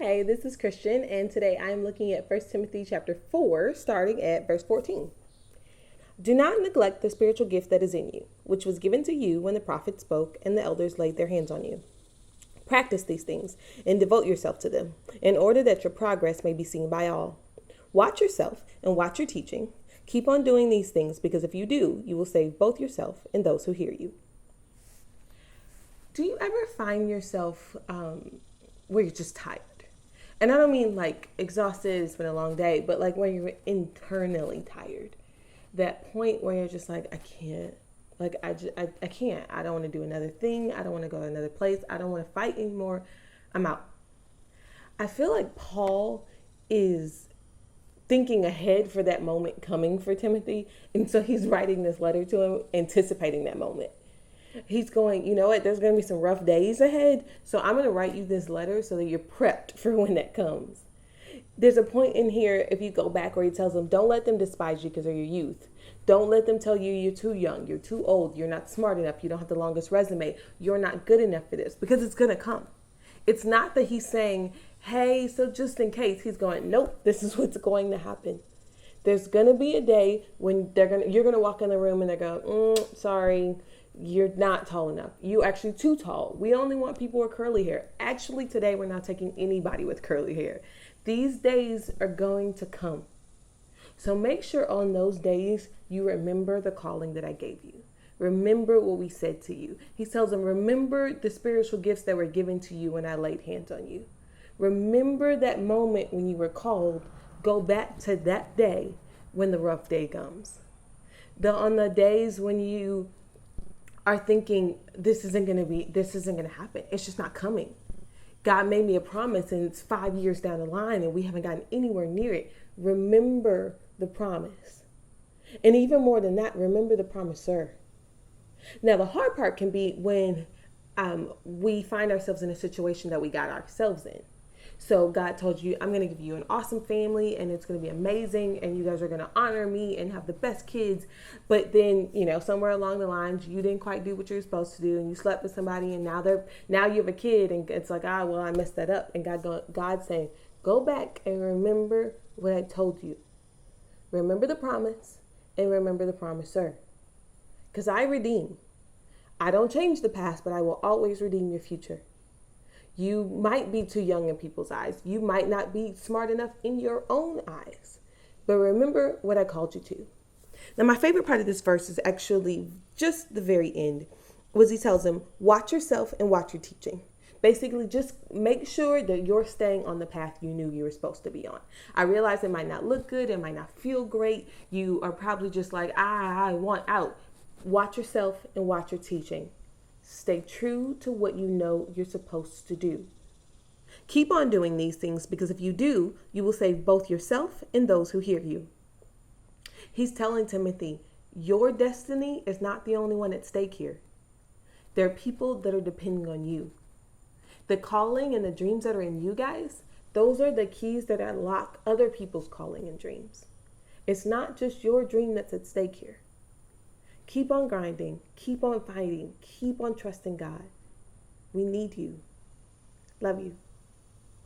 Hey, this is Christian, and today I'm looking at 1 Timothy chapter 4, starting at verse 14. Do not neglect the spiritual gift that is in you, which was given to you when the prophets spoke and the elders laid their hands on you. Practice these things and devote yourself to them, in order that your progress may be seen by all. Watch yourself and watch your teaching. Keep on doing these things, because if you do, you will save both yourself and those who hear you. Do you ever find yourself where you're just tired? And I don't mean like exhausted, it's been a long day, but like when you're internally tired. That point where you're just like, I can't. Like, I can't. I don't want to do another thing. I don't want to go to another place. I don't want to fight anymore. I'm out. I feel like Paul is thinking ahead for that moment coming for Timothy. And so he's writing this letter to him, anticipating that moment. He's going, you know what, there's going to be some rough days ahead. So I'm going to write you this letter so that you're prepped for when that comes. There's a point in here, if you go back, where he tells them, don't let them despise you because of your youth. Don't let them tell you you're too young, you're too old, you're not smart enough, you don't have the longest resume, you're not good enough for this, because it's going to come. It's not that he's saying, hey, so just in case. He's going, nope, this is what's going to happen. There's going to be a day when you're going to walk in the room and they're going, sorry, you're not tall enough. You're actually too tall. We only want people with curly hair. Actually, today we're not taking anybody with curly hair. These days are going to come. So make sure on those days you remember the calling that I gave you. Remember what we said to you. He tells them, remember the spiritual gifts that were given to you when I laid hands on you. Remember that moment when you were called. Go back to that day when the rough day comes. On the days when you are thinking, this isn't going to happen. It's just not coming. God made me a promise and it's 5 years down the line and we haven't gotten anywhere near it. Remember the promise. And even more than that, remember the promiser. Now, the hard part can be when we find ourselves in a situation that we got ourselves in. So God told you, I'm going to give you an awesome family and it's going to be amazing and you guys are going to honor me and have the best kids. But then, somewhere along the lines, you didn't quite do what you were supposed to do and you slept with somebody and now you have a kid and it's like, I messed that up. And God's saying, go back and remember what I told you. Remember the promise and remember the promiser. Because I redeem. I don't change the past, but I will always redeem your future. You might be too young in people's eyes. You might not be smart enough in your own eyes. But remember what I called you to. Now, my favorite part of this verse is actually just the very end, was he tells them, watch yourself and watch your teaching. Basically, just make sure that you're staying on the path you knew you were supposed to be on. I realize it might not look good. It might not feel great. You are probably just like, I want out. Watch yourself and watch your teaching. Stay true to what you know you're supposed to do. Keep on doing these things, because if you do, you will save both yourself and those who hear you. He's telling Timothy, your destiny is not the only one at stake here. There are people that are depending on you. The calling and the dreams that are in you guys, those are the keys that unlock other people's calling and dreams. It's not just your dream that's at stake here. Keep on grinding, keep on fighting, keep on trusting God. We need you. Love you.